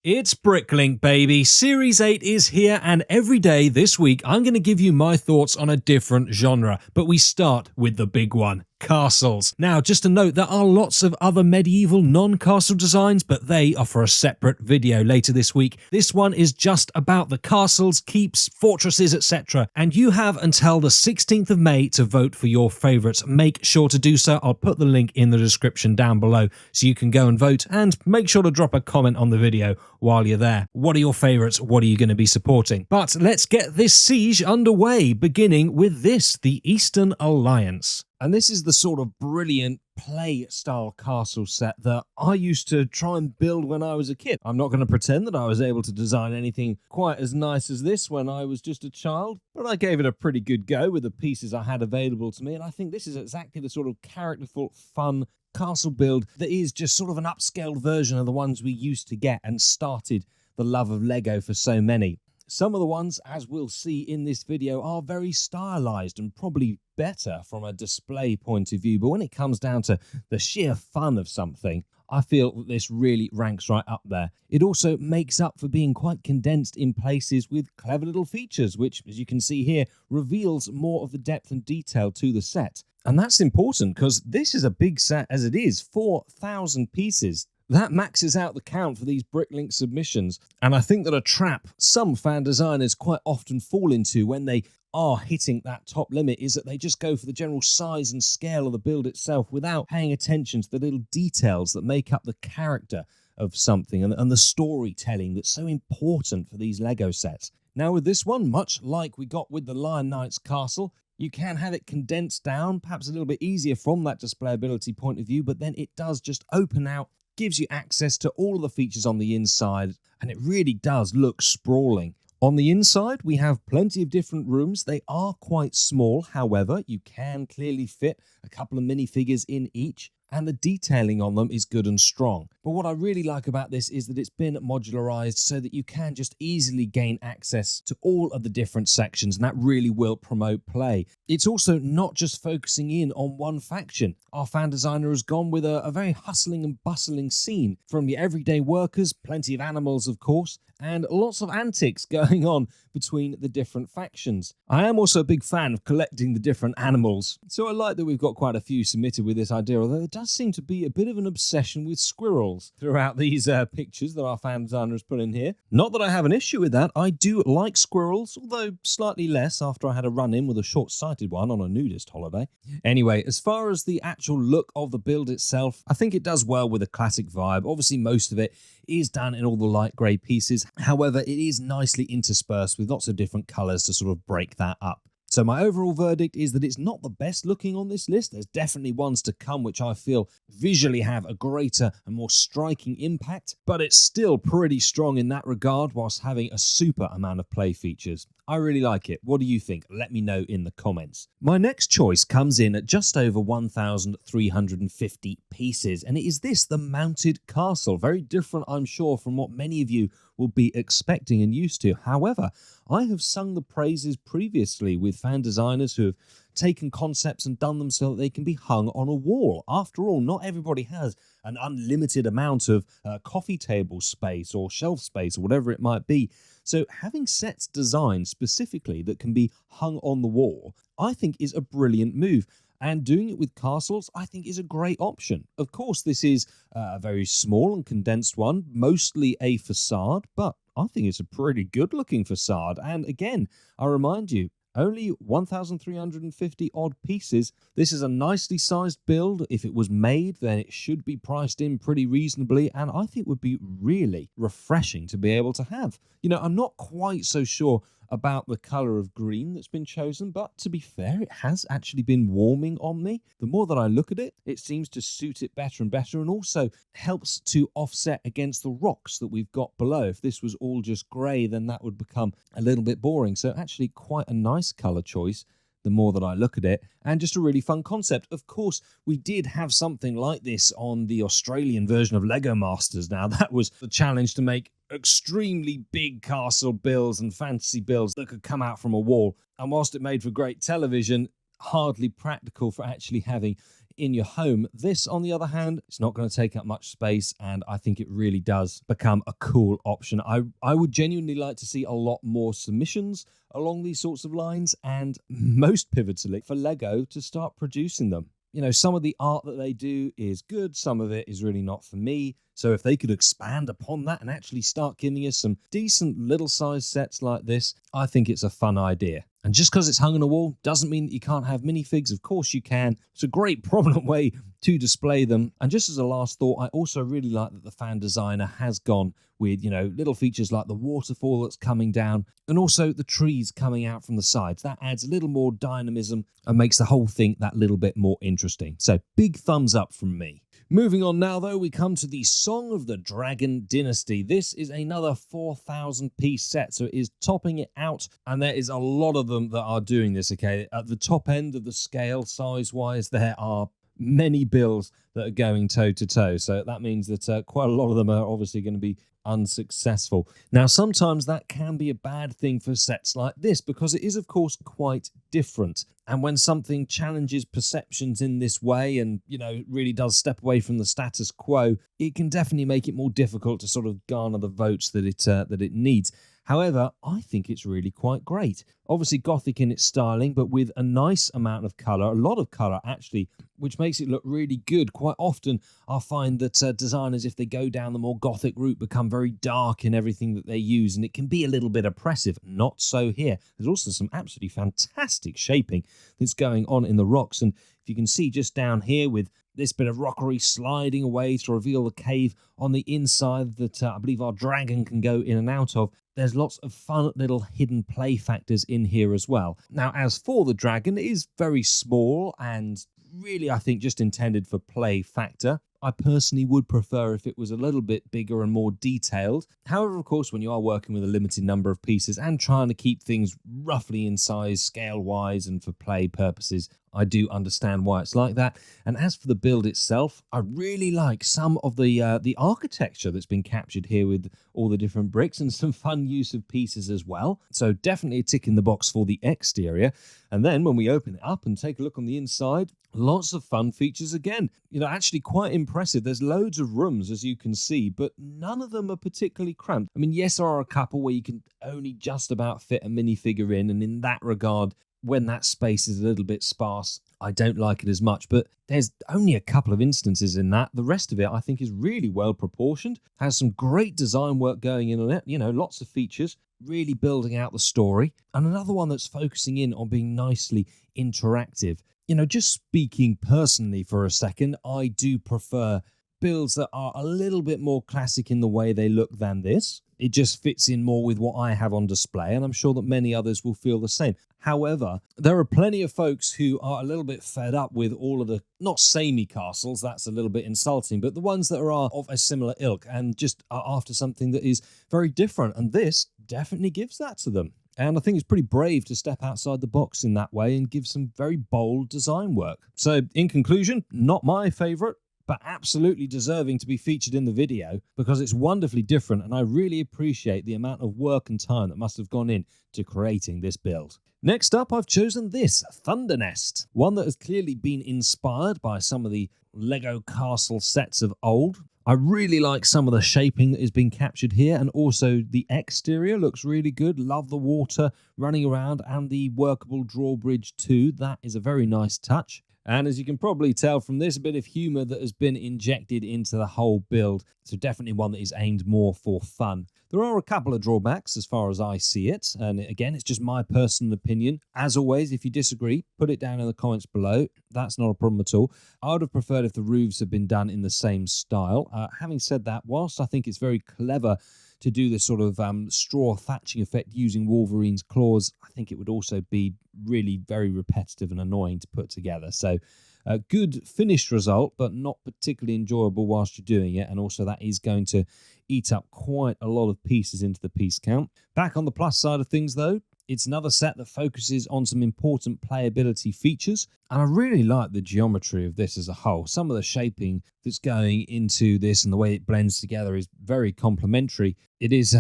It's BrickLink, baby. Series 8 is here, and every day this week I'm going to give you my thoughts on a different genre. But we start with the big one. Castles. Now, just to note, there are lots of other medieval non-castle designs, but they are for a separate video later this week. This one is just about the castles, keeps, fortresses, etc. And you have until the 16th of May to vote for your favourites. Make sure to do so. I'll put the link in the description down below so you can go and vote, and make sure to drop a comment on the video while you're there. What are your favourites? What are you going to be supporting? But let's get this siege underway, beginning with this, the Eastern Alliance. And this is the sort of brilliant play-style castle set that I used to try and build when I was a kid. I'm not going to pretend that I was able to design anything quite as nice as this when I was just a child, but I gave it a pretty good go with the pieces I had available to me, and I think this is exactly the sort of characterful, fun castle build that is just sort of an upscaled version of the ones we used to get and started the love of Lego for so many. Some of the ones, as we'll see in this video, are very stylized and probably better from a display point of view. But when it comes down to the sheer fun of something, I feel that this really ranks right up there. It also makes up for being quite condensed in places with clever little features, which, as you can see here, reveals more of the depth and detail to the set. And that's important because this is a big set as it is, 4,000 pieces. That maxes out the count for these BrickLink submissions, and I think that a trap some fan designers quite often fall into when they are hitting that top limit is that they just go for the general size and scale of the build itself without paying attention to the little details that make up the character of something and the storytelling that's so important for these Lego sets. Now with this one, much like we got with the Lion Knight's castle, you can have it condensed down, perhaps a little bit easier from that displayability point of view, but then it does just open out, gives you access to all of the features on the inside, and it really does look sprawling. On the inside, we have plenty of different rooms. They are quite small, however, you can clearly fit a couple of minifigures in each, and the detailing on them is good and strong. But what I really like about this is that it's been modularized so that you can just easily gain access to all of the different sections, and that really will promote play. It's also not just focusing in on one faction. Our fan designer has gone with a very hustling and bustling scene, from the everyday workers, plenty of animals of course, and lots of antics going on between the different factions. I am also a big fan of collecting the different animals, so I like that we've got quite a few submitted with this idea, although there does seem to be a bit of an obsession with squirrels throughout these pictures that our fan designer has put in here. Not that I have an issue with that, I do like squirrels, although slightly less after I had a run-in with a short-sighted one on a nudist holiday. Anyway, as far as the actual look of the build itself, I think it does well with a classic vibe. Obviously, most of it is done in all the light grey pieces. However, it is nicely interspersed with lots of different colours to sort of break that up. So my overall verdict is that it's not the best looking on this list. There's definitely ones to come which I feel visually have a greater and more striking impact, but it's still pretty strong in that regard whilst having a super amount of play features. I really like it. What do you think? Let me know in the comments. My next choice comes in at just over 1,350 pieces, and it is this, the Mounted Castle. Very different, I'm sure, from what many of you will be expecting and used to. However, I have sung the praises previously with fan designers who have taken concepts and done them so that they can be hung on a wall. After all, not everybody has an unlimited amount of coffee table space or shelf space or whatever it might be. So having sets designed specifically that can be hung on the wall, I think is a brilliant move. And doing it with castles, I think, is a great option. Of course, this is a very small and condensed one, mostly a facade, but I think it's a pretty good-looking facade. And again, I remind you, only 1,350 odd pieces. This is a nicely sized build. If it was made, then it should be priced in pretty reasonably, and I think would be really refreshing to be able to have. You know, I'm not quite so sure about the colour of green that's been chosen, but to be fair, it has actually been warming on me. The more that I look at it, it seems to suit it better and better, and also helps to offset against the rocks that we've got below. If this was all just grey, then that would become a little bit boring. So actually quite a nice colour choice the more that I look at it, and just a really fun concept. Of course, we did have something like this on the Australian version of Lego Masters. Now, that was the challenge to make extremely big castle builds and fantasy builds that could come out from a wall. And whilst it made for great television, hardly practical for actually having in your home. This, on the other hand, it's not going to take up much space, and I think it really does become a cool option. I would genuinely like to see a lot more submissions along these sorts of lines, and most pivotally, for Lego to start producing them. You know, some of the art that they do is good, some of it is really not for me. So if they could expand upon that and actually start giving us some decent little size sets like this, I think it's a fun idea. And just because it's hung on a wall doesn't mean that you can't have minifigs. Of course you can. It's a great prominent way to display them. And just as a last thought, I also really like that the fan designer has gone with, you know, little features like the waterfall that's coming down and also the trees coming out from the sides. That adds a little more dynamism and makes the whole thing that little bit more interesting. So big thumbs up from me. Moving on now, though, we come to the Song of the Dragon Dynasty. This is another 4,000 piece set, so it is topping it out, and there is a lot of them that are doing this, okay? At the top end of the scale, size-wise, there are many builds that are going toe-to-toe, so that means that quite a lot of them are obviously going to be unsuccessful. Now, sometimes that can be a bad thing for sets like this because it is, of course, quite different. And when something challenges perceptions in this way and, you know, really does step away from the status quo, it can definitely make it more difficult to sort of garner the votes that it needs. However, I think it's really quite great. Obviously Gothic in its styling, but with a nice amount of colour, a lot of colour actually, which makes it look really good. Quite often I find that designers, if they go down the more Gothic route, become very dark in everything that they use, and it can be a little bit oppressive. Not so here. There's also some absolutely fantastic shaping that's going on in the rocks, and if you can see just down here with this bit of rockery sliding away to reveal the cave on the inside that I believe our dragon can go in and out of. There's lots of fun little hidden play factors in here as well. Now, as for the dragon, it is very small and really, I think, just intended for play factor. I personally would prefer if it was a little bit bigger and more detailed. However, of course, when you are working with a limited number of pieces and trying to keep things roughly in size, scale-wise, and for play purposes, I do understand why it's like that. And as for the build itself, I really like some of the architecture that's been captured here with all the different bricks and some fun use of pieces as well. So definitely a tick in the box for the exterior. And then when we open it up and take a look on the inside, lots of fun features again. You know, actually quite impressive. There's loads of rooms, as you can see, but none of them are particularly cramped. I mean, yes, there are a couple where you can only just about fit a minifigure in, and in that regard, when that space is a little bit sparse, I don't like it as much, but there's only a couple of instances in that. The rest of it, I think, is really well proportioned, has some great design work going in on it, you know, lots of features, really building out the story, and another one that's focusing in on being nicely interactive. You know, just speaking personally for a second, I do prefer builds that are a little bit more classic in the way they look than this. It just fits in more with what I have on display, and I'm sure that many others will feel the same. However, there are plenty of folks who are a little bit fed up with all of the, not samey castles, that's a little bit insulting, but the ones that are of a similar ilk and just are after something that is very different, and this definitely gives that to them. And I think it's pretty brave to step outside the box in that way and give some very bold design work. So in conclusion, not my favourite, but absolutely deserving to be featured in the video because it's wonderfully different, and I really appreciate the amount of work and time that must have gone in to creating this build. Next up, I've chosen this, Thundernest, one that has clearly been inspired by some of the Lego castle sets of old. I really like some of the shaping that has been captured here, and also the exterior looks really good. Love the water running around and the workable drawbridge too. That is a very nice touch. And as you can probably tell from this, a bit of humour that has been injected into the whole build. So definitely one that is aimed more for fun. There are a couple of drawbacks as far as I see it. And again, it's just my personal opinion. As always, if you disagree, put it down in the comments below. That's not a problem at all. I would have preferred if the roofs had been done in the same style. Having said that, whilst I think it's very clever to do this sort of straw thatching effect using Wolverine's claws, I think it would also be really very repetitive and annoying to put together. So a good finished result, but not particularly enjoyable whilst you're doing it. And also that is going to eat up quite a lot of pieces into the piece count. Back on the plus side of things though, it's another set that focuses on some important playability features, and I really like the geometry of this as a whole. Some of the shaping that's going into this and the way it blends together is very complementary. It is,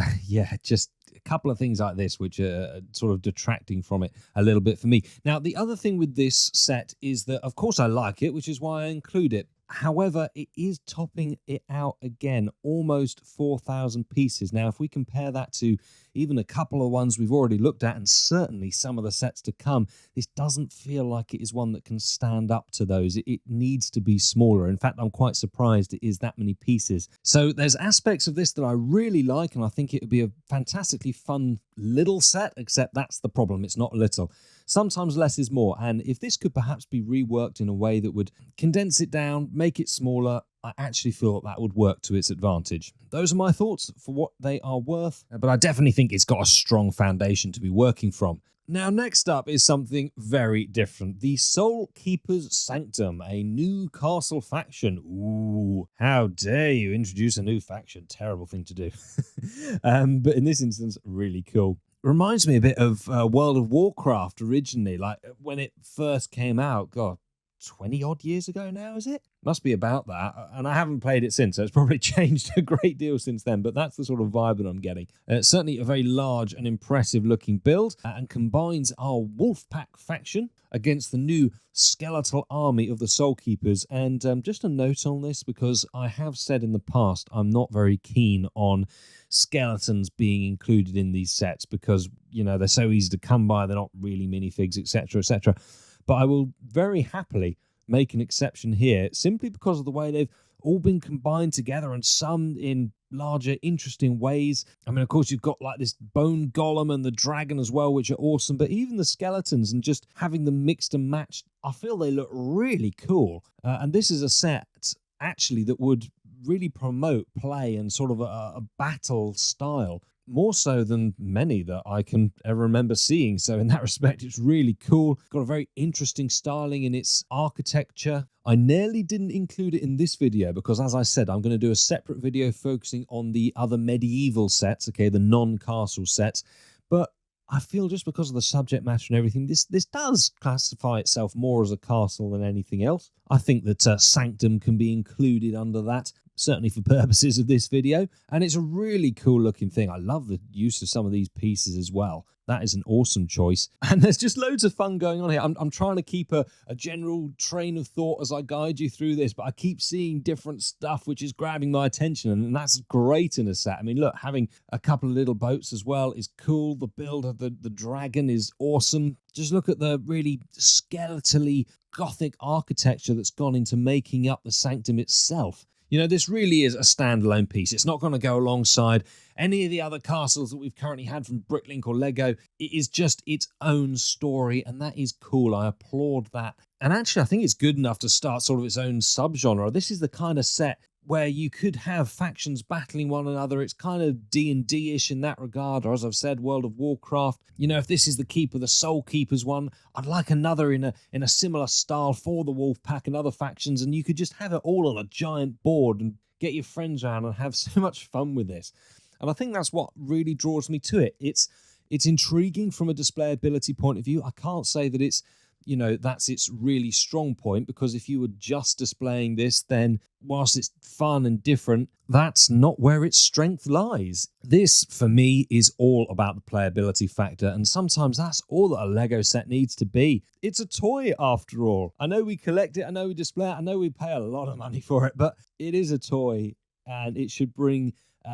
just couple of things like this which are sort of detracting from it a little bit for me. Now, the other thing with this set is that, of course, I like it, which is why I include it. However, it is topping it out again, almost 4,000 pieces. Now, if we compare that to even a couple of ones we've already looked at, and certainly some of the sets to come, this doesn't feel like it is one that can stand up to those. It needs to be smaller. In fact, I'm quite surprised it is that many pieces. So there's aspects of this that I really like, and I think it would be a fantastically fun little set, except that's the problem. It's not little. Sometimes less is more, and if this could perhaps be reworked in a way that would condense it down, make it smaller, I actually feel that would work to its advantage. Those are my thoughts for what they are worth, but I definitely think it's got a strong foundation to be working from. Now, next up is something very different. The Soul Keeper's Sanctum, a new castle faction. Ooh, how dare you introduce a new faction. Terrible thing to do. But in this instance, really cool. Reminds me a bit of World of Warcraft originally, like when it first came out. God, 20 odd years ago now, is it? Must be about that. And I haven't played it since, so it's probably changed a great deal since then, but that's the sort of vibe that I'm getting. Certainly a very large and impressive looking build, and combines our Wolfpack faction against the new skeletal army of the Soul Keepers. And just a note on this, because I have said in the past I'm not very keen on skeletons being included in these sets because, you know, they're so easy to come by, they're not really minifigs, etc., etc. But I will very happily make an exception here, simply because of the way they've all been combined together, and some in larger, interesting ways. I mean, of course, you've got like this bone golem and the dragon as well, which are awesome, but even the skeletons and just having them mixed and matched, I feel they look really cool. And this is a set, actually, that would really promote play and sort of a battle style, more so than many that I can ever remember seeing. So in that respect, it's really cool. Got a very interesting styling in its architecture. I nearly didn't include it in this video because, as I said, I'm going to do a separate video focusing on the other medieval sets, okay, the non-castle sets. But I feel just because of the subject matter and everything, this does classify itself more as a castle than anything else. I think that Sanctum can be included under that, certainly for purposes of this video, and it's a really cool looking thing. I love the use of some of these pieces as well. That is an awesome choice, and there's just loads of fun going on here. I'm trying to keep a general train of thought as I guide you through this, but I keep seeing different stuff which is grabbing my attention, and that's great in a set. I mean, look, having a couple of little boats as well is cool. The build of the dragon is awesome. Just look at the really skeletally Gothic architecture that's gone into making up the Sanctum itself. You know, this really is a standalone piece. It's not going to go alongside any of the other castles that we've currently had from BrickLink or Lego. It is just its own story, and that is cool. I applaud that. And actually, I think it's good enough to start sort of its own subgenre. This is the kind of set where you could have factions battling one another. It's kind of D&D-ish in that regard, or as I've said, World of Warcraft. You know, if this is the Keeper, the Soul Keepers one, I'd like another in a similar style for the Wolfpack and other factions, and you could just have it all on a giant board and get your friends around and have so much fun with this. And I think that's what really draws me to it. It's intriguing from a displayability point of view. I can't say that it's, you know, that's its really strong point, because if you were just displaying this, then whilst it's fun and different, that's not where its strength lies. This, for me, is all about the playability factor, and sometimes that's all that a Lego set needs to be. It's a toy, after all. I know we collect it, I know we display it, I know we pay a lot of money for it, but it is a toy, and it should bring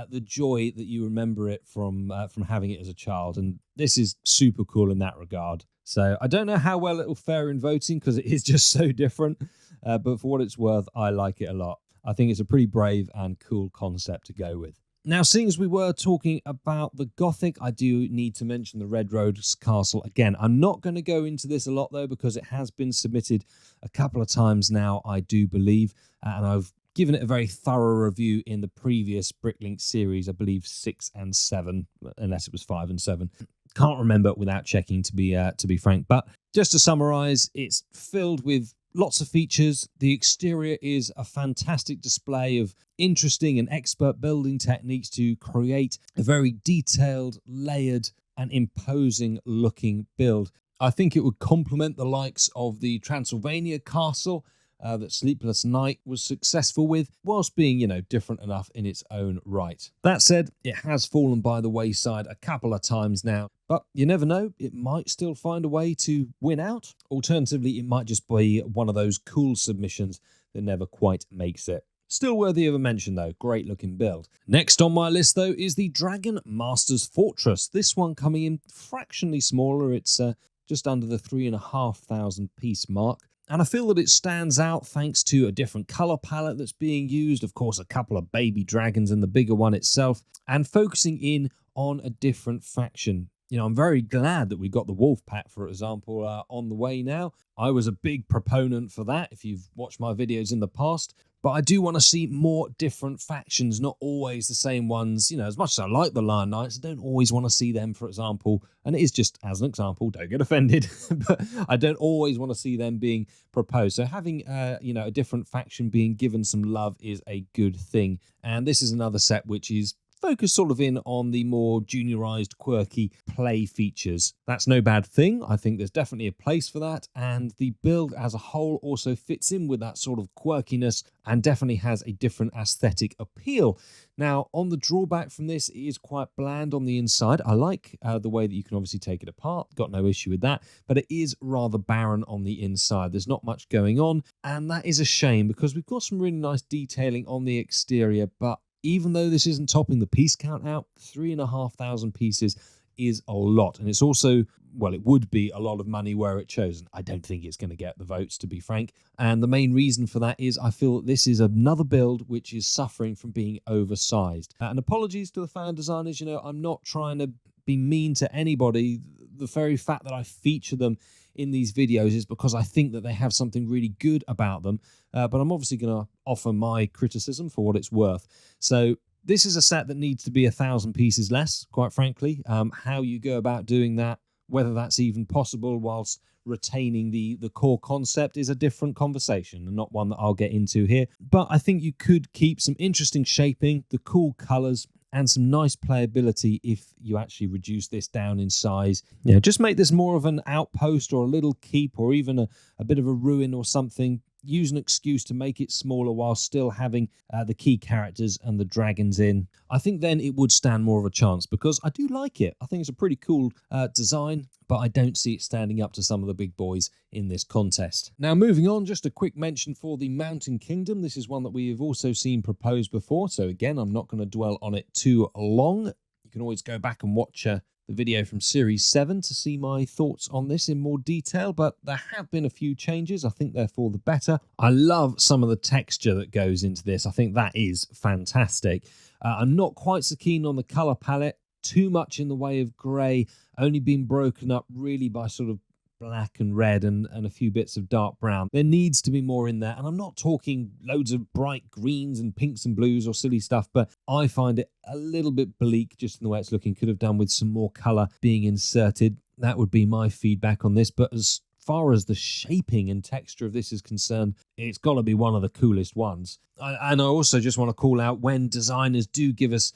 the joy that you remember it from having it as a child, and this is super cool in that regard. So I don't know how well it will fare in voting because it is just so different, but for what it's worth, I like it a lot. I think it's a pretty brave and cool concept to go with. Now, seeing as we were talking about the Gothic, I do need to mention the Red Rose Castle again. I'm not going to go into this a lot, though, because it has been submitted a couple of times now, I do believe, and I've given it a very thorough review in the previous BrickLink series, I believe 6 and 7, unless it was 5 and 7. Can't remember without checking, to be frank. But just to summarize, it's filled with lots of features. The exterior is a fantastic display of interesting and expert building techniques to create a very detailed, layered, and imposing looking build. I think it would complement the likes of the Transylvania Castle, that Sleepless Night was successful with, whilst being, different enough in its own right. That said, it has fallen by the wayside a couple of times now, but you never know, it might still find a way to win out. Alternatively, it might just be one of those cool submissions that never quite makes it. Still worthy of a mention though, great looking build. Next on my list though is the Dragon Master's Fortress. This one coming in fractionally smaller, it's just under the 3,500 piece mark. And I feel that it stands out thanks to a different colour palette that's being used, of course a couple of baby dragons and the bigger one itself, and focusing in on a different faction. I'm very glad that we got the Wolf Pack, for example, on the way now. I was a big proponent for that, if you've watched my videos in the past. But I do want to see more different factions, not always the same ones. As much as I like the Lion Knights, I don't always want to see them, for example. And it is just as an example, don't get offended. But I don't always want to see them being proposed. So having, a different faction being given some love is a good thing. And this is another set which is focus sort of in on the more juniorized, quirky play features. That's no bad thing. I think there's definitely a place for that, and the build as a whole also fits in with that sort of quirkiness and definitely has a different aesthetic appeal. Now, on the drawback from this, it is quite bland on the inside. I like the way that you can obviously take it apart. Got no issue with that, but it is rather barren on the inside. There's not much going on, and that is a shame because we've got some really nice detailing on the exterior, but even though this isn't topping the piece count out, 3,500 pieces is a lot. And it's also, well, it would be a lot of money were it chosen. I don't think it's going to get the votes, to be frank. And the main reason for that is I feel that this is another build which is suffering from being oversized. And apologies to the fan designers, I'm not trying to be mean to anybody. The very fact that I feature them in these videos is because I think that they have something really good about them, but I'm obviously going to offer my criticism for what it's worth. So this is a set that needs to be 1,000 pieces less, quite frankly. How you go about doing that, whether that's even possible whilst retaining the core concept, is a different conversation and not one that I'll get into here. But I think you could keep some interesting shaping, the cool colours, and some nice playability if you actually reduce this down in size. Just make this more of an outpost or a little keep or even a bit of a ruin or something. Use an excuse to make it smaller while still having the key characters and the dragons in. I think then it would stand more of a chance because I do like it. I think it's a pretty cool design, but I don't see it standing up to some of the big boys in this contest. Now, moving on, just a quick mention for the Mountain Kingdom. This is one that we have also seen proposed before, so again, I'm not going to dwell on it too long. You can always go back and watch the video from Series 7 to see my thoughts on this in more detail, but there have been a few changes. I think they're for the better. I love some of the texture that goes into this. I think that is fantastic. I'm not quite so keen on the color palette. Too much in the way of grey, only being broken up really by sort of black and red and a few bits of dark brown. There needs to be more in there, and I'm not talking loads of bright greens and pinks and blues or silly stuff, but I find it a little bit bleak just in the way it's looking. Could have done with some more colour being inserted. That would be my feedback on this, but as far as the shaping and texture of this is concerned, it's got to be one of the coolest ones. And I also just want to call out when designers do give us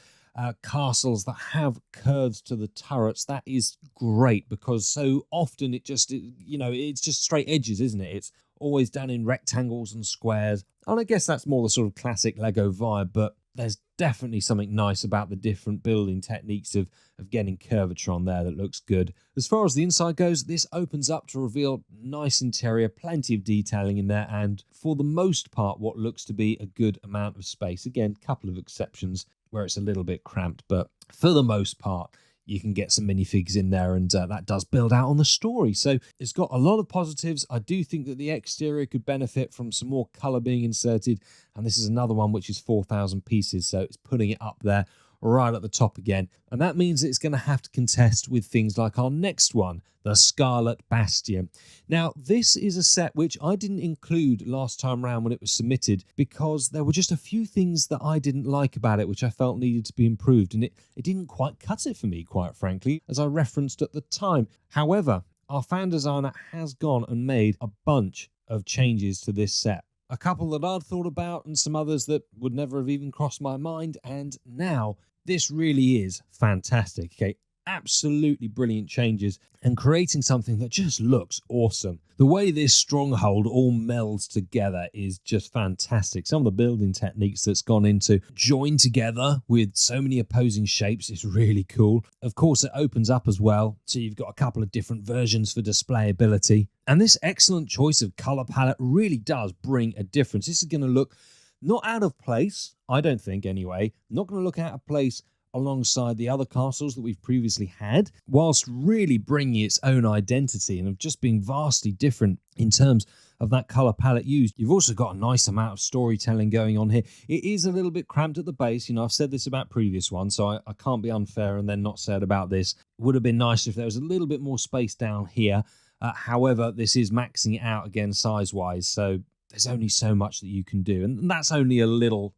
castles that have curves to the turrets. That is great because so often it's just straight edges, isn't it? It's always done in rectangles and squares. And I guess that's more the sort of classic Lego vibe, but there's definitely something nice about the different building techniques of getting curvature on there that looks good. As far as the inside goes, this opens up to reveal nice interior, plenty of detailing in there, and for the most part, what looks to be a good amount of space. Again, a couple of exceptions where it's a little bit cramped, but for the most part, you can get some minifigs in there, and that does build out on the story. So it's got a lot of positives. I do think that the exterior could benefit from some more colour being inserted, and this is another one which is 4,000 pieces, so it's putting it up there right at the top again. And that means that it's going to have to contest with things like our next one, the Scarlet Bastion. Now, this is a set which I didn't include last time round when it was submitted because there were just a few things that I didn't like about it which I felt needed to be improved, and it didn't quite cut it for me, quite frankly, as I referenced at the time. However, our fan designer has gone and made a bunch of changes to this set. A couple that I'd thought about and some others that would never have even crossed my mind, and now this really is fantastic. Okay, absolutely brilliant changes and creating something that just looks awesome. The way this stronghold all melds together is just fantastic. Some of the building techniques that's gone into join together with so many opposing shapes is really cool. Of course, it opens up as well, so you've got a couple of different versions for displayability. And this excellent choice of color palette really does bring a difference. This is going to look not out of place, I don't think anyway, not going to look out of place alongside the other castles that we've previously had, whilst really bringing its own identity and of just being vastly different in terms of that color palette used. You've also got a nice amount of storytelling going on here. It is a little bit cramped at the base. You know, I've said this about previous ones, so I can't be unfair and then not say it about this. Would have been nice if there was a little bit more space down here. However, this is maxing it out again size-wise, so there's only so much that you can do, and that's only a little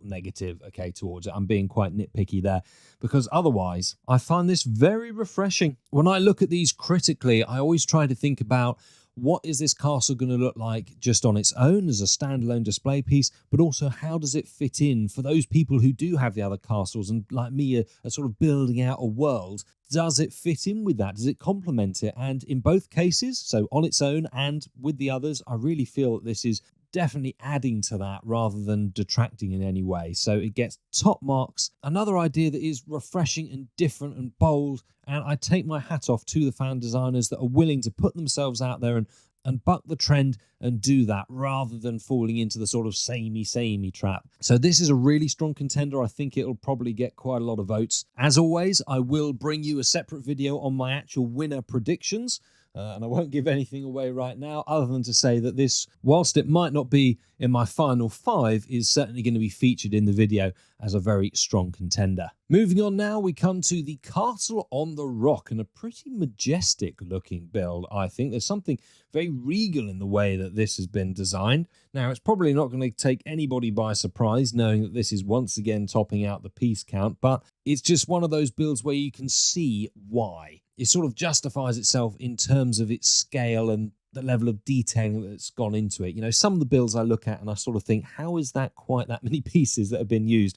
negative, okay, towards it. I'm being quite nitpicky there, because otherwise I find this very refreshing. When I look at these critically, I always try to think about what is this castle going to look like just on its own as a standalone display piece, but also how does it fit in for those people who do have the other castles and, like me, are sort of building out a world. Does it fit in with that? Does it complement it? And in both cases, so on its own and with the others, I really feel that this is definitely adding to that rather than detracting in any way. So it gets top marks. Another idea that is refreshing and different and bold, and I take my hat off to the fan designers that are willing to put themselves out there and buck the trend and do that rather than falling into the sort of samey trap. So this is a really strong contender. I think it'll probably get quite a lot of votes. As always, I will bring you a separate video on my actual winner predictions. And I won't give anything away right now other than to say that this, whilst it might not be in my final 5, is certainly going to be featured in the video as a very strong contender. Moving on now, we come to the Castle on the Rock, and a pretty majestic looking build, I think. There's something very regal in the way that this has been designed. Now, it's probably not going to take anybody by surprise knowing that this is once again topping out the piece count, but it's just one of those builds where you can see why. It sort of justifies itself in terms of its scale and the level of detailing that's gone into it. You know, some of the builds I look at and I sort of think, how is that quite that many pieces that have been used?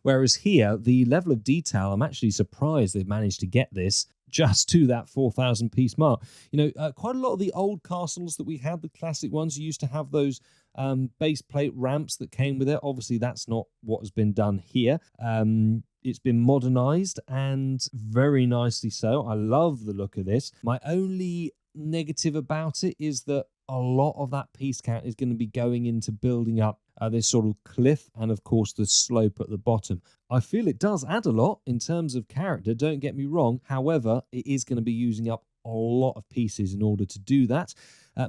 Whereas here, the level of detail, I'm actually surprised they've managed to get this just to that 4,000 piece mark. You know, quite a lot of the old castles that we had, the classic ones, used to have those base plate ramps that came with it. Obviously, that's not what has been done here. It's been modernized and very nicely so. I love the look of this. My only negative about it is that a lot of that piece count is going to be going into building up this sort of cliff and, of course, the slope at the bottom. I feel it does add a lot in terms of character, don't get me wrong. However, it is going to be using up a lot of pieces in order to do that.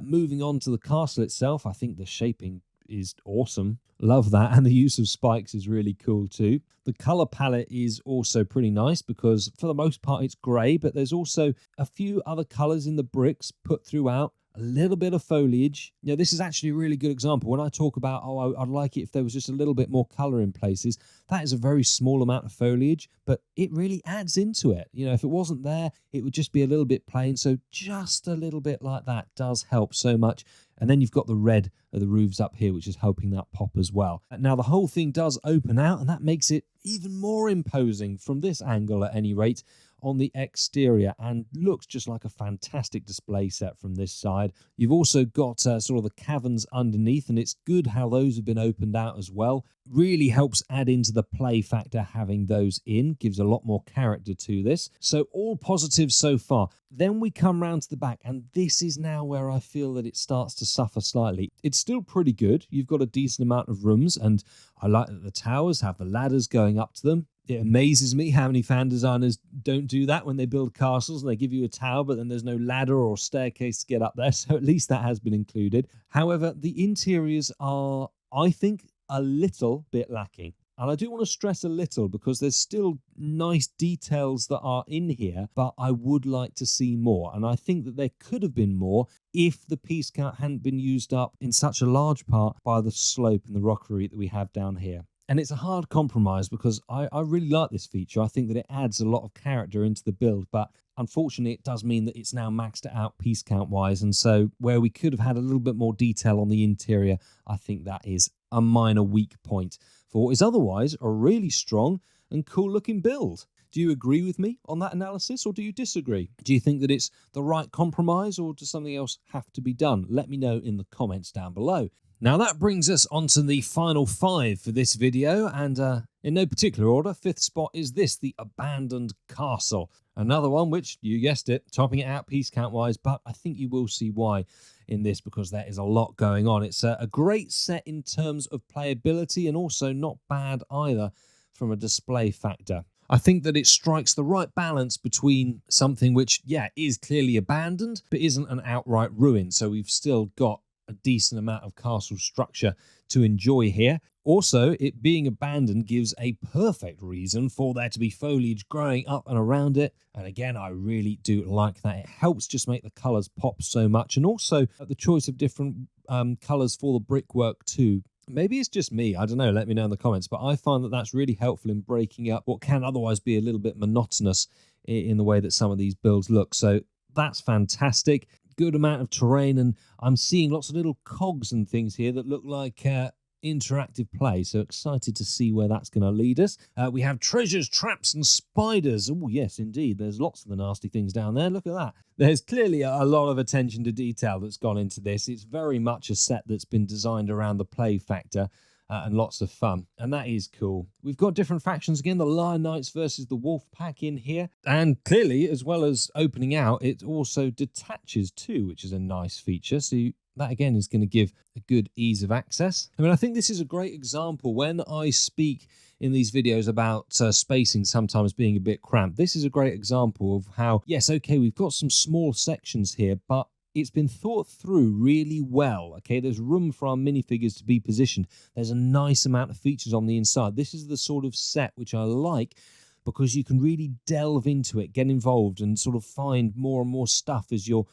Moving on to the castle itself, I think the shaping is awesome. Love that, and the use of spikes is really cool too. The color palette is also pretty nice because for the most part it's grey, but there's also a few other colors in the bricks put throughout. A little bit of foliage. You know, this is actually a really good example. When I talk about, oh, I'd like it if there was just a little bit more color in places, that is a very small amount of foliage, but it really adds into it. You know, if it wasn't there, it would just be a little bit plain. So just a little bit like that does help so much. And then you've got the red of the roofs up here, which is helping that pop as well. Now, the whole thing does open out, and that makes it even more imposing from this angle at any rate on the exterior, and looks just like a fantastic display set from this side. You've also got sort of the caverns underneath, and it's good how those have been opened out as well. Really helps add into the play factor having those in, gives a lot more character to this. So all positives so far. Then we come round to the back, and this is now where I feel that it starts to suffer slightly. It's still pretty good. You've got a decent amount of rooms, and I like that the towers have the ladders going up to them. It amazes me how many fan designers don't do that when they build castles, and they give you a tower, but then there's no ladder or staircase to get up there. So at least that has been included. However, the interiors are, I think, a little bit lacking. And I do want to stress a little because there's still nice details that are in here, but I would like to see more. And I think that there could have been more if the piece count hadn't been used up in such a large part by the slope and the rockery that we have down here. And it's a hard compromise because I really like this feature. I think that it adds a lot of character into the build, but unfortunately it does mean that it's now maxed out piece count wise. And so where we could have had a little bit more detail on the interior, I think that is a minor weak point for what is otherwise a really strong and cool looking build. Do you agree with me on that analysis, or do you disagree? Do you think that it's the right compromise, or does something else have to be done? Let me know in the comments down below. Now that brings us on to the final 5 for this video, and in no particular order, 5th spot is this, the Abandoned Castle. Another one which, you guessed it, topping it out piece count-wise, but I think you will see why in this, because there is a lot going on. It's a great set in terms of playability, and also not bad either from a display factor. I think that it strikes the right balance between something which, yeah, is clearly abandoned, but isn't an outright ruin. So we've still got a decent amount of castle structure to enjoy here. Also, it being abandoned gives a perfect reason for there to be foliage growing up and around it. And again, I really do like that. It helps just make the colours pop so much. And also the choice of different colours for the brickwork too. Maybe it's just me, I don't know, let me know in the comments, but I find that that's really helpful in breaking up what can otherwise be a little bit monotonous in the way that some of these builds look. So that's fantastic. Good amount of terrain, and I'm seeing lots of little cogs and things here that look like interactive play, so excited to see where that's going to lead us. We have treasures, traps, and spiders. Oh, yes, indeed. There's lots of the nasty things down there. Look at that. There's clearly a lot of attention to detail that's gone into this. It's very much a set that's been designed around the play factor and lots of fun, and that is cool. We've got different factions again, the Lion Knights versus the Wolf Pack in here, and clearly, as well as opening out, it also detaches too, which is a nice feature. So that again is going to give a good ease of access. I mean, I think this is a great example when I speak in these videos about spacing sometimes being a bit cramped. This is a great example of how, yes, okay, we've got some small sections here, but it's been thought through really well. Okay, there's room for our minifigures to be positioned. There's a nice amount of features on the inside. This is the sort of set which I like, because you can really delve into it, get involved, and sort of find more and more stuff as you're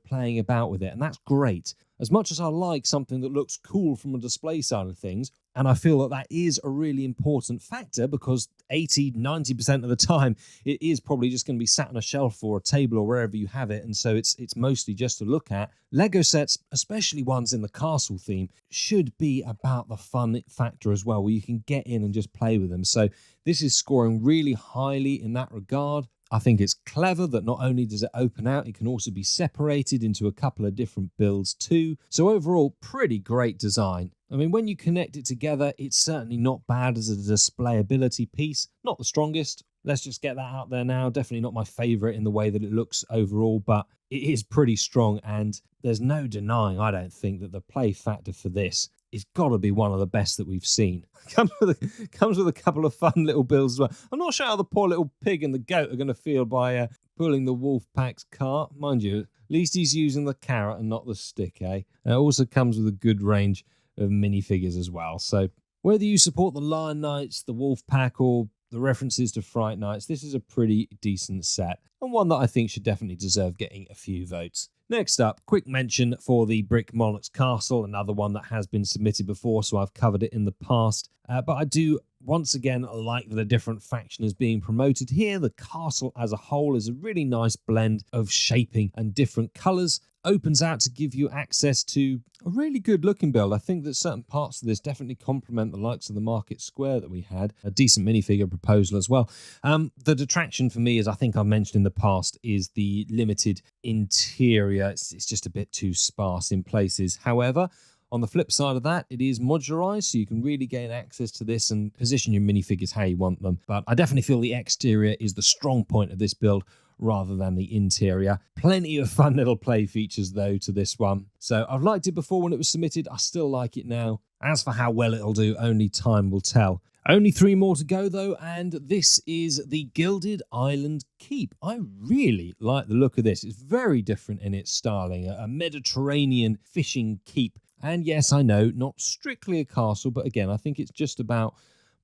playing about with it. And that's great. As much as I like something that looks cool from a display side of things, and I feel that that is a really important factor, because 80–90% of the time it is probably just going to be sat on a shelf or a table or wherever you have it, and so it's mostly just to look at. Lego sets, especially ones in the castle theme, should be about the fun factor as well, where you can get in and just play with them. So this is scoring really highly in that regard. I think it's clever that not only does it open out, it can also be separated into a couple of different builds too. So overall, pretty great design. I mean, when you connect it together, it's certainly not bad as a displayability piece. Not the strongest. Let's just get that out there now. Definitely not my favorite in the way that it looks overall, but it is pretty strong, and there's no denying, I don't think, that the play factor for this it's got to be one of the best that we've seen. Comes with a couple of fun little builds as well. I'm not sure how the poor little pig and the goat are going to feel by pulling the wolf pack's cart. Mind you, at least he's using the carrot and not the stick, eh? It also comes with a good range of minifigures as well. So whether you support the Lion Knights, the wolf pack, or the references to Fright Nights, this is a pretty decent set, and one that I think should definitely deserve getting a few votes. Next up, quick mention for the Brick Monarch's Castle, another one that has been submitted before, so I've covered it in the past. But I do, once again, like that a different faction is being promoted here. The castle as a whole is a really nice blend of shaping and different colours. Opens out to give you access to a really good looking build. I think that certain parts of this definitely complement the likes of the Market Square that we had. A decent minifigure proposal as well. The detraction for me, as I think I've mentioned in the past, is the limited interior. It's just a bit too sparse in places. However, on the flip side of that, it is modularized, so you can really gain access to this and position your minifigures how you want them. But I definitely feel the exterior is the strong point of this build rather than the interior. Plenty of fun little play features, though, to this one. So I've liked it before when it was submitted. I still like it now. As for how well it'll do, only time will tell. Only 3 more to go, though, and this is the Gilded Island Keep. I really like the look of this. It's very different in its styling. A Mediterranean fishing keep. And yes, I know, not strictly a castle, but again, I think it's just about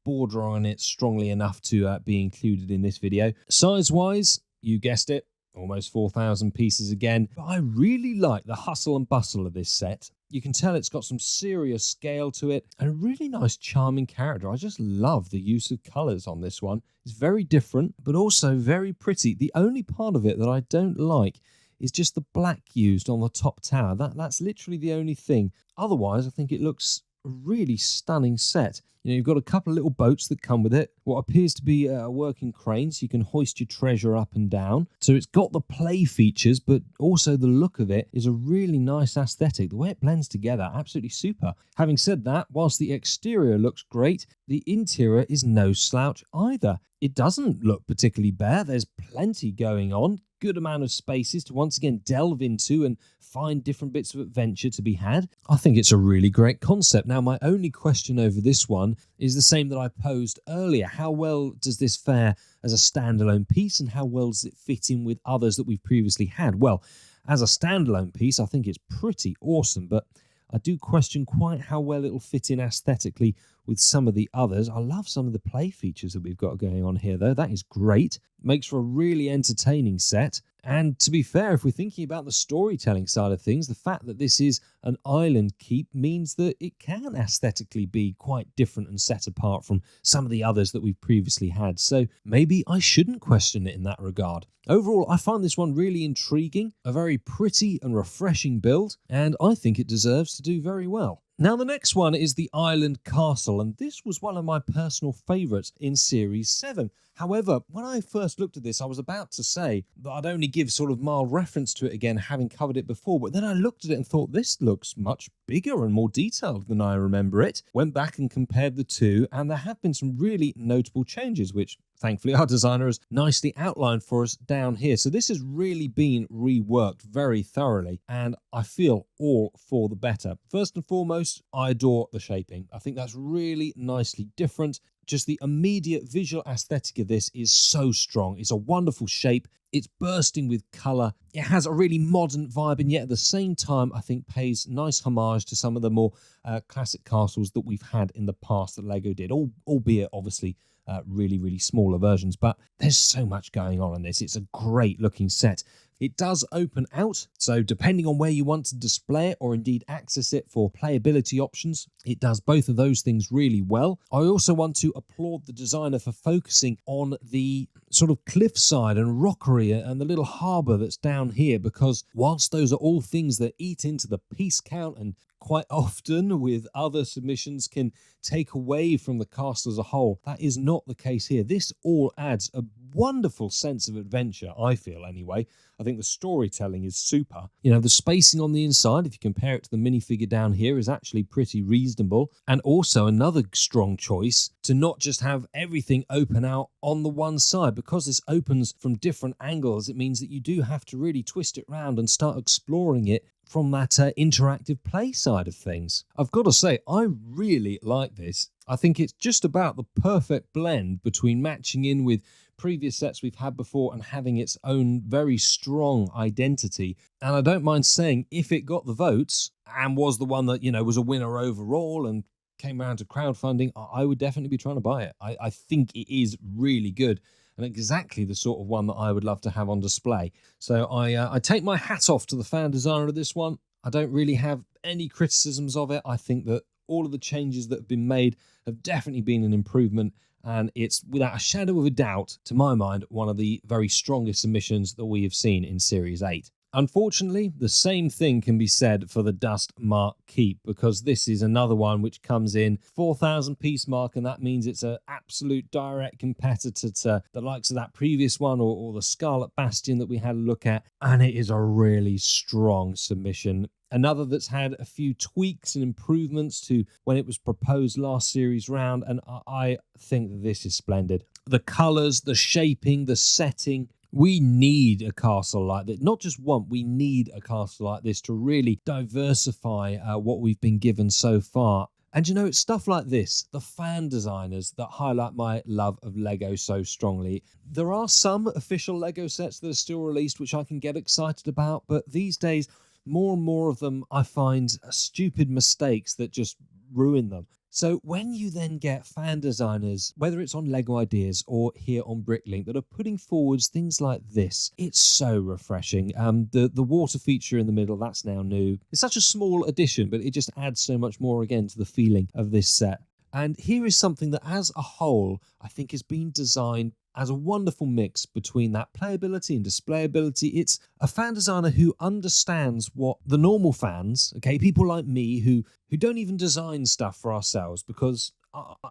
border on it strongly enough to be included in this video. Size-wise, you guessed it, almost 4,000 pieces again. But I really like the hustle and bustle of this set. You can tell it's got some serious scale to it and a really nice, charming character. I just love the use of colours on this one. It's very different, but also very pretty. The only part of it that I don't like is just the black used on the top tower. That's literally the only thing. Otherwise, I think it looks a really stunning set. You know, you've got a couple of little boats that come with it, what appears to be a working crane, so you can hoist your treasure up and down. So it's got the play features, but also the look of it is a really nice aesthetic. The way it blends together, absolutely super. Having said that, whilst the exterior looks great, the interior is no slouch either. It doesn't look particularly bare. There's plenty going on. Good amount of spaces to once again delve into and find different bits of adventure to be had. I think it's a really great concept. Now, my only question over this one is the same that I posed earlier. How well does this fare as a standalone piece, and how well does it fit in with others that we've previously had? Well, as a standalone piece, I think it's pretty awesome, but I do question quite how well it'll fit in aesthetically with some of the others. I love some of the play features that we've got going on here, though. That is great. Makes for a really entertaining set. And to be fair, if we're thinking about the storytelling side of things, the fact that this is an island keep means that it can aesthetically be quite different and set apart from some of the others that we've previously had. So maybe I shouldn't question it in that regard. Overall, I find this one really intriguing, a very pretty and refreshing build, and I think it deserves to do very well. Now, the next one is the Island Castle, and this was one of my personal favourites in Series 7. However, when I first looked at this, I was about to say that I'd only give sort of mild reference to it again, having covered it before, but then I looked at it and thought, this looks much bigger and more detailed than I remember it. Went back and compared the two, and there have been some really notable changes, which thankfully our designer has nicely outlined for us down here. So this has really been reworked very thoroughly, and I feel all for the better. First and foremost, I adore the shaping. I think that's really nicely different. Just the immediate visual aesthetic of this is so strong. It's a wonderful shape. It's bursting with colour. It has a really modern vibe, and yet at the same time, I think pays nice homage to some of the more classic castles that we've had in the past that LEGO did, albeit obviously really, really smaller versions. But there's so much going on in this. It's a great looking set. It does open out, so depending on where you want to display it or indeed access it for playability options, it does both of those things really well. I also want to applaud the designer for focusing on the sort of cliffside and rockery and the little harbour that's down here, because whilst those are all things that eat into the piece count and quite often with other submissions can take away from the cast as a whole, that is not the case here. This all adds a wonderful sense of adventure, I feel anyway. I think the storytelling is super. You know, the spacing on the inside, if you compare it to the minifigure down here, is actually pretty reasonable. And also another strong choice to not just have everything open out on the one side. Because this opens from different angles, it means that you do have to really twist it round and start exploring it from that interactive play side of things. I've got to say, I really like this. I think it's just about the perfect blend between matching in with previous sets we've had before and having its own very strong identity. And I don't mind saying, if it got the votes and was the one that, you know, was a winner overall and came around to crowdfunding, I would definitely be trying to buy it. I think it is really good and exactly the sort of one that I would love to have on display. So I take my hat off to the fan designer of this one. I don't really have any criticisms of it. I think that all of the changes that have been made have definitely been an improvement, and it's without a shadow of a doubt, to my mind, one of the very strongest submissions that we have seen in Series 8. Unfortunately, the same thing can be said for the Dustmark Keep, because this is another one which comes in 4,000 piece mark, and that means it's an absolute direct competitor to the likes of that previous one or the Scarlet Bastion that we had a look at, and it is a really strong submission. Another that's had a few tweaks and improvements to when it was proposed last series round, and I think that this is splendid. The colours, the shaping, the setting. We need a castle like that. Not just one, we need a castle like this to really diversify what we've been given so far. And you know, it's stuff like this, the fan designers, that highlight my love of LEGO so strongly. There are some official LEGO sets that are still released which I can get excited about, but these days, more and more of them I find stupid mistakes that just ruin them. So when you then get fan designers, whether it's on LEGO Ideas or here on BrickLink, that are putting forwards things like this, it's so refreshing. The water feature in the middle, that's now new. It's such a small addition, but it just adds so much more again to the feeling of this set. And here is something that as a whole, I think has been designed as a wonderful mix between that playability and displayability. It's a fan designer who understands what the normal fans, okay, people like me who don't even design stuff for ourselves, because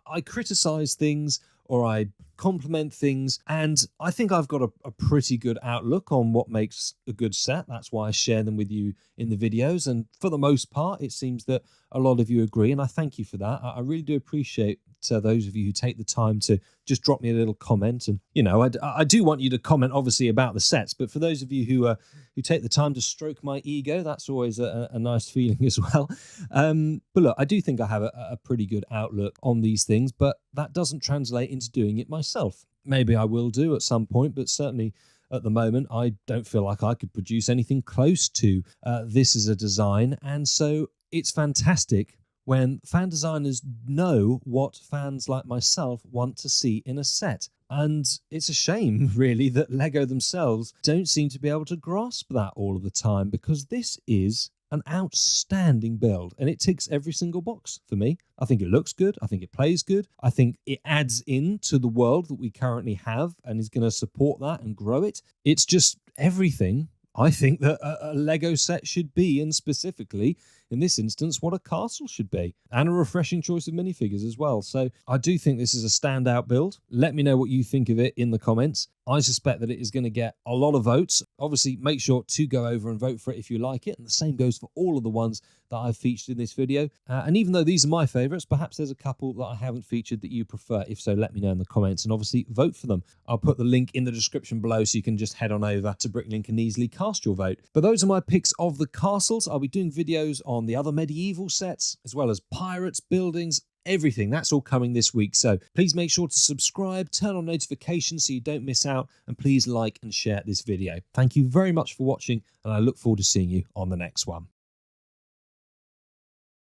I criticize things or I compliment things, and I think I've got a pretty good outlook on what makes a good set. That's why I share them with you in the videos, and for the most part it seems that a lot of you agree, and I thank you for that. I really do appreciate those of you who take the time to just drop me a little comment. And you know, I do want you to comment obviously about the sets, but for those of you who take the time to stroke my ego, that's always a nice feeling as well. But look, I do think I have a pretty good outlook on these things, but that doesn't translate into doing it myself. Maybe I will do at some point, but certainly at the moment I don't feel like I could produce anything close to this as a design. And so it's fantastic when fan designers know what fans like myself want to see in a set. And it's a shame, really, that LEGO themselves don't seem to be able to grasp that all of the time, because this is an outstanding build and it ticks every single box for me. I think it looks good. I think it plays good. I think it adds into the world that we currently have and is going to support that and grow it. It's just everything I think that a LEGO set should be, and specifically in this instance what a castle should be, and a refreshing choice of minifigures as well. So I do think this is a standout build. Let me know what you think of it in the comments. I suspect that it is going to get a lot of votes. Obviously, make sure to go over and vote for it if you like it, and the same goes for all of the ones that I've featured in this video. And even though these are my favourites, perhaps there's a couple that I haven't featured that you prefer. If so, let me know in the comments, and obviously vote for them. I'll put the link in the description below so you can just head on over to BrickLink and easily cast your vote. But those are my picks of the castles. I'll be doing videos on the other medieval sets, as well as pirates, buildings, everything. That's all coming this week. So please make sure to subscribe, turn on notifications so you don't miss out, and please like and share this video. Thank you very much for watching, and I look forward to seeing you on the next one.